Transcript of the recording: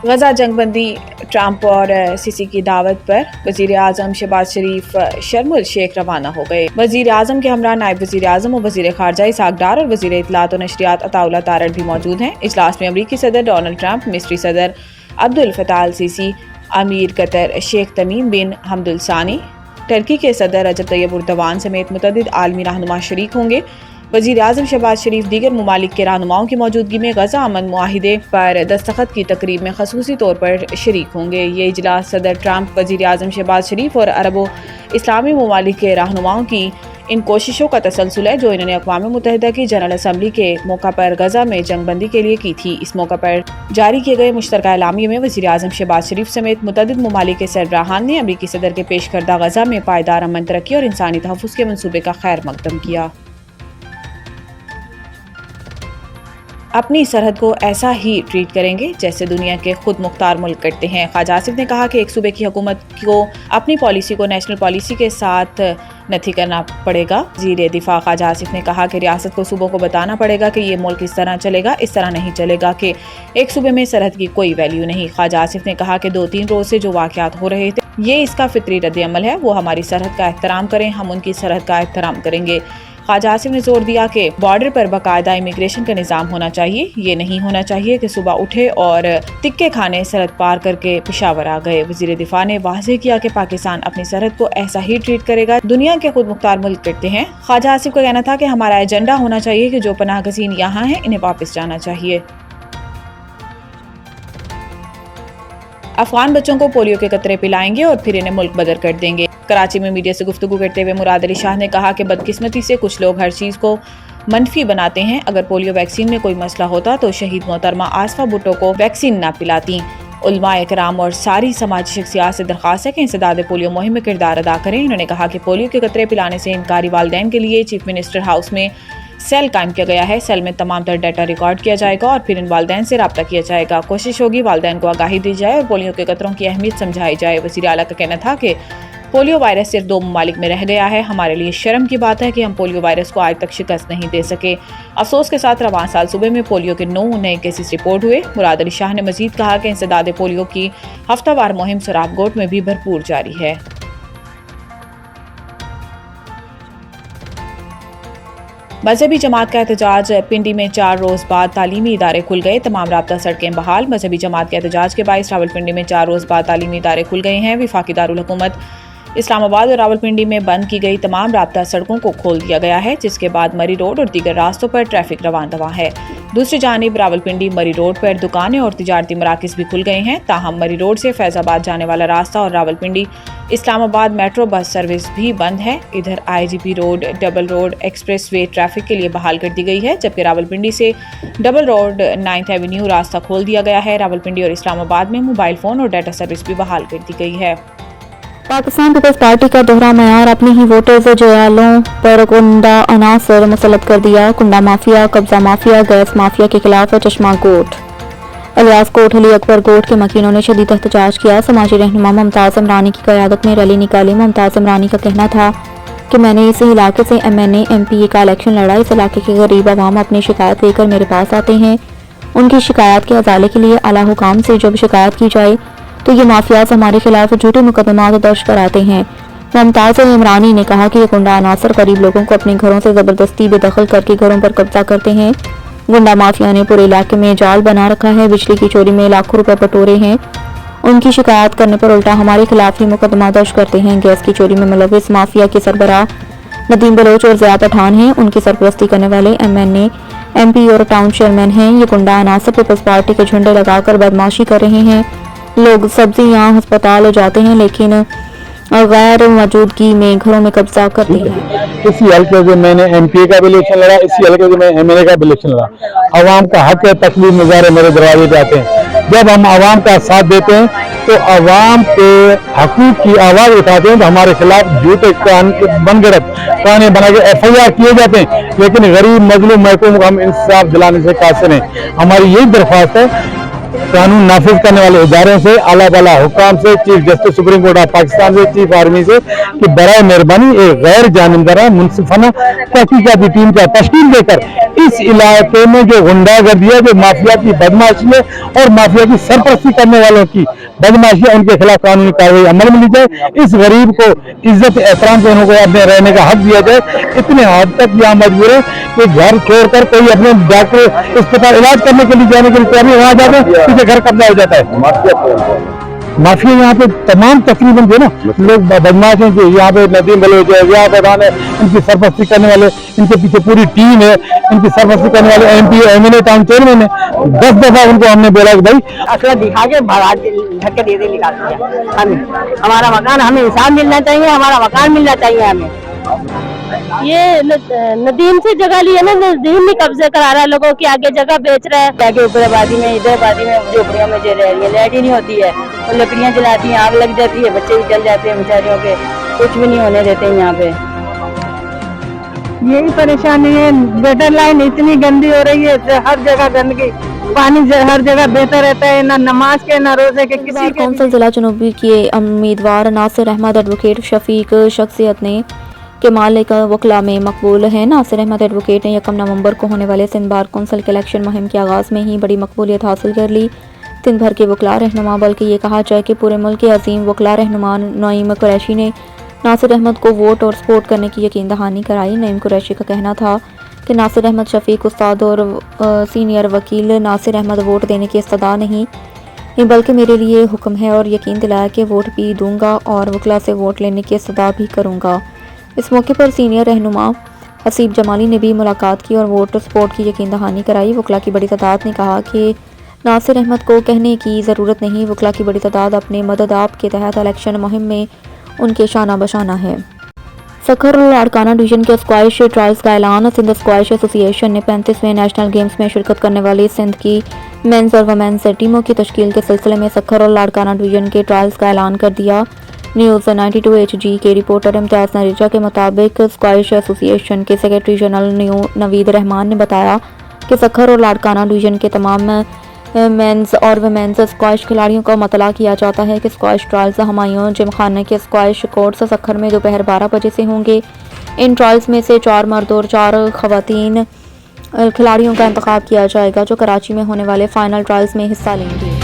गजा जंग बंदी ट्रंप और सीसी की दावत पर वजीर आजम शहबाज शरीफ शर्म अल शेख रवाना हो गए। वजीर आजम के हमरा नायब वजीर आजम और वजीर खारजा इसहाक डार और वजीर इत्तलात और नशरियात अताउल्लाह तारड़ भी मौजूद हैं। इजलास में अमरीकी सदर डोनाल्ड ट्रंप, मिस्री सदर अब्दुल फताह अल सीसी, अमीर कतर शेख तमीम बिन हमदुल सानी, टर्की के सदर रजब तैयब उर्दवान समेत मुतअद्दिद आलमी रहनुमा शरीक होंगे। वज़ीर आज़म शहबाज शरीफ दीगर ममालिक के रहनुमाओं की मौजूदगी में गजा अमन मुआहिदे पर दस्तखत की तकरीब में खसूसी तौर पर शरीक होंगे। ये इजलास सदर ट्रंप, वज़ीर आज़म शहबाज शरीफ और अरब इस्लामी ममालिक के रहनुमाओं की इन कोशिशों का तसलसल है जो इन्होंने अक़वाम मुत्तहिदा की जनरल असम्बली के मौका पर गजा में जंग बंदी के लिए की थी। इस मौका पर जारी किए गए मुश्तरका एलामिया में वज़ीर आज़म शहबाज शरीफ समेत मुतअद्दिद ममालिक के सरबराहान ने अमरीकी सदर के पेश करदा गजा में पायदार अमन, तरक्की और इंसानी तहफ़्फ़ुज़ के मंसूबे का खैर मकदम किया। अपनी सरहद को ऐसा ही ट्रीट करेंगे जैसे दुनिया के खुद मुख्तार मुल्क करते हैं। ख्वाजा आसिफ ने कहा कि एक सूबे की हुकूमत को अपनी पॉलिसी को नेशनल पॉलिसी के साथ नहीं करना पड़ेगा। वज़ीर दिफा ख्वाजा आसिफ ने कहा कि रियासत को सूबों को बताना पड़ेगा कि ये मुल्क इस तरह चलेगा, इस तरह नहीं चलेगा, कि एक सूबे में सरहद की कोई वैल्यू नहीं। ख्वाजा आसिफ ने कहा कि 2-3 रोज से जो वाक़यात हो रहे थे ये इसका फितरी रद्द-ए-अमल है। वो हमारी सरहद का एहतराम करें, हम उनकी सरहद का एहतराम करेंगे। ख्वाजा आसिफ ने जोर दिया कि बॉर्डर पर बाकायदा इमिग्रेशन का निज़ाम होना चाहिए। ये नहीं होना चाहिए कि सुबह उठे और तिक्के खाने सरहद पार करके पेशावर आ गए। वज़ीर दिफा ने वाज़ेह किया कि पाकिस्तान अपनी सरहद को ऐसा ही ट्रीट करेगा दुनिया के खुद मुख्तार मुल्क करते हैं। ख्वाजा आसिफ का कहना था कि हमारा एजेंडा होना चाहिए कि जो पनाह गज़ीन यहाँ हैं इन्हें वापस जाना चाहिए। अफगान बच्चों को पोलियो के कतरे पिलाएंगे और फिर इन्हें मुल्क बदर कर देंगे। कराची में मीडिया से गुफ्तगू करते हुए मुराद अली शाह ने कहा कि बदकिस्मती से कुछ लोग हर चीज़ को मनफी बनाते हैं। अगर पोलियो वैक्सीन में कोई मसला होता तो शहीद मोहतरमा आसफा भुट्टो को वैक्सीन ना पिलाती। उलमा इकराम और सारी समाजी शख्सियात से दरख्वास्त है कि इंसदाद पोलियो मुहिम में किरदार अदा करें। उन्होंने कहा कि पोलियो के कतरे पिलाने से इनकारी वालिदैन के लिए चीफ मिनिस्टर हाउस में सेल कायम किया गया है। सेल में तमाम तर डाटा रिकॉर्ड किया जाएगा और फिर इन वालिदैन से रब्ता किया जाएगा। कोशिश होगी वालिदैन को आगाही दी जाए और पोलियो के कतरों की अहमियत समझाई जाए। वज़ीर आला का कहना था कि पोलियो वायरस सिर्फ 2 ममालिक में रह गया है। हमारे लिए शर्म की बात है कि हम पोलियो वायरस को आज तक शिकस्त नहीं दे सके। अफसोस के साथ रवान साल सूबे में पोलियो के 9 नए केसेस रिपोर्ट हुए। मुराद अली शाह ने मजीद कहा कि इंसदाद पोलियो की हफ्तावार मुहिम सराबगोट में भी भरपूर जारी है। मजहबी जमात का एहतजाज, पिंडी में 4 रोज़ बाद तालीमी इदारे खुल गए, तमाम राब्ता सड़कें बहाल। मजहबी जमात के एहतजाज के बायस रावलपिंडी में 4 रोज़ बाद तालीमी इदारे खुल गए हैं। वफाकी दारुल हुकूमत इस्लामाबाद और रावलपिंडी में बंद की गई तमाम राब्ता सड़कों को खोल दिया गया है, जिसके बाद मरी रोड और दीगर रास्तों पर ट्रैफिक रवान दवा है। दूसरी जानिब रावलपिंडी मरी रोड पर दुकानें और तिजारती मराकिज़ भी खुल गए हैं। ताहम मरी रोड से फैज़ाबाद जाने वाला रास्ता और Rawalpindi Islamabad metro bus service भी बंद है। इधर IGP road, double road, express way traffic के लिए बहाल कर दी गई है, जबकि रावलपिंडी से डबल रोड 9th एवेन्यू रास्ता खोल दिया गया है। रावलपिंडी और इस्लामाबाद में मोबाइल फ़ोन और डाटा सर्विस भी बहाल कर दी गई है। पाकिस्तान पीपल्स पार्टी का दोहरा मयार, अपनी ही वोटर्स जयालों पर गुंडा अनासर मुसल्लत कर दिया। कुंडा माफिया, कब्जा माफिया, गैस माफिया के खिलाफ चश्मा गोट। अलियास कोट अली अकबर गोट के मकीनों ने शदीद एहतजाज किया। समाजी रहनुमा मुमताज़ अमरानी की क़यादत में रैली निकाली। मुमताज़ अमरानी का कहना था कि मैंने इस इलाके से MNA MP का इलेक्शन लड़ा। इस इलाके के गरीब आवाम अपनी शिकायत लेकर मेरे पास आते हैं। उनकी शिकायत के अजाले के लिए आला हुकाम से जब शिकायत की जाए तो ये माफियाज हमारे खिलाफ झूठे मुकदमात दर्ज कराते हैं। मुमताज़ इमरानी ने कहा कि ये गुंडा अनासर गरीब लोगों को अपने घरों से ज़बरदस्ती बेदखल करके घरों पर कब्जा करते हैं। गुंडा माफिया ने पूरे इलाके में जाल बना रखा है। बिजली की चोरी में लाखों रुपए बटोरे हैं। उनकी शिकायत करने पर उल्टा हमारे खिलाफ ही मुकदमा दर्ज करते हैं। गैस की चोरी में मुलविस माफिया के सरबराह नदीम बलोच और ज़िया पठान हैं। उनकी सरपरस्ती करने वाले MNA MP और टाउन चेयरमैन हैं। ये गुंडा अनासर पीपल्स पार्टी के झंडे लगाकर बदमाशी कर रहे हैं। लोग सब्जी यहाँ अस्पताल ले जाते हैं लेकिन गैर मौजूदगी में घरों में कब्जा करते हैं। इसी हल्के से मैंने MPA का भी इलेक्शन लड़ा, इसी हल्के से मैं MLA का भी इलेक्शन लड़ा। आवाम का हक है, तकलीफ नज़ारे मेरे दरवाजे पे आते हैं। जब हम आवाम का साथ देते हैं तो आवाम के हकूक की आवाज़ उठाते हैं तो हमारे खिलाफ झूठे बनगढ़ंत कानून बना के FIR किए जाते हैं, लेकिन गरीब मजलूम महकूम को हम इंसाफ दिलाने से कासिर हैं। हमारी यही दरख्वास्त है कानून नाफिज करने वाले इदारों से, आला बाला हुकाम से, chief justice supreme court of Pakistan से, चीफ आर्मी से कि बराए मेहरबानी एक गैर जानिबदाराना मुनसिफाना तहकीकाती टीम का तश्कील देकर इस इलाके में जो गुंडागर्दी है, जो माफिया की बदमाशी है और माफिया की सरपरस्ती करने वालों की बदमाशी है, उनके खिलाफ कानूनी कार्रवाई अमल में ली जाए। इस गरीब को इज्जत एहतराम से उनको अपने रहने का हक दिया जाए। इतने हद तक यहाँ मजबूर है कि घर छोड़कर कोई अपने डॉक्टर अस्पताल इलाज करने के लिए जाने के लिए तैयार वहां जाते हैं, पीछे घर कब्जा हो जाता है। माफिया यहाँ पे तमाम तकरीबन जो ना लोग बदमाश हैं, जो यहाँ पे नदीम बलोच है, यहाँ प्रधान है, इनकी सरपरस्ती करने वाले, इनके पीछे पूरी टीम है, इनकी सरपरस्ती करने वाले MP MLA टाउन चेयरमैन है। 10 दफा उनको हमने बोला कि भाई असला दिखा के भगा धक्के दे निकाल दिया। हमें हमारा मकान, हमें इंसान मिलना चाहिए, हमारा मकान मिलना चाहिए हमें। ये नदीम से जगह ली है ना, नदीम ही कब्जे करा रहा है, लोगों की आगे जगह बेच रहा है। आगे ऊपर आबादी में, इधर आबादी में झोपड़ियों में जो रह रही है, लाइट ही नहीं होती है, और लकड़ियां जलाती हैं, आग लग जाती है, बच्चे भी जल जाते हैं बेचारियों के, कुछ भी नहीं होने देते हैं यहाँ पे। यही परेशानी है, गटर लाइन इतनी गंदी हो रही है, हर जगह गंदगी, पानी हर जगह बहता रहता है, ना नमाज के ना रोजे के किसी के। कौंसिल जिला जनूबी के उम्मीदवार नासिर अहमद एडवोकेट शफीक शख्सियत ने के मालिक वकला में मकबूल है। नासिर अहमद एडवोकेट ने 1 नवंबर को होने वाले सिंध बार कौंसिल के इलेक्शन मुहिम के आगाज़ में ही बड़ी मकबूलियत हासिल कर ली। सिंध भर के वकला रहनुमा, बल्कि ये कहा जाए कि पूरे मुल्क के अजीम वकला रहनुमा नईम कुरैशी ने नासिर अहमद को वोट और सपोर्ट करने की यकीन दहानी कराई। नईम कुरैशी का कहना था कि नासिर अहमद शफीक उस्ताद और सीनियर वकील नासिर अहमद वोट देने की इस्तदा नहीं, बल्कि मेरे लिए हुक्म है, और यकीन दिलाया कि वोट भी दूंगा और वकला से वोट लेने की इस्तदा भी करूंगा। इस मौके पर सीनियर रहनुमा हसीब जमाली ने भी मुलाकात की और वोट सपोर्ट की यकीन दहानी कराई। वकला की बड़ी तादाद ने कहा कि नासिर अहमद को कहने की ज़रूरत नहीं, वकला की बड़ी तादाद अपने मदद आप के तहत इलेक्शन मुहिम में उनके शाना बशाना है। सखर और लाड़काना डिवीजन के स्क्वाइश ट्रायल्स का ऐलान। सिंध स्क्वाइश एसोसिएशन ने 35वें नेशनल गेम्स में शिरकत करने वाली सिंध की मेंस और वुमेन्स टीमों की तश्कील के सिलसिले में सखर और लाड़काना डिवीजन के ट्रायल्स का ऐलान कर दिया। न्यूज़ 92 HG के रिपोर्टर इम्तियाज़ नरीजा के मुताबिक स्क्वाइश एसोसिएशन के सेक्रेटरी जनरल नवीद रहमान ने बताया कि सखर और लाड़काना डिवीजन के तमाम मेंस और वुमेन्स स्क्वाश खिलाड़ियों को मतला किया जाता है कि स्क्वाश ट्रायल्स हमायूं जिमखाना के स्क्वाश कोर्ट्स सखर में दोपहर 12 बजे से होंगे। इन ट्रायल्स में से 4 मर्द और 4 खवातीन खिलाड़ियों का इंतखाब किया जाएगा जो कराची में होने वाले फाइनल ट्रायल्स में हिस्सा लेंगे।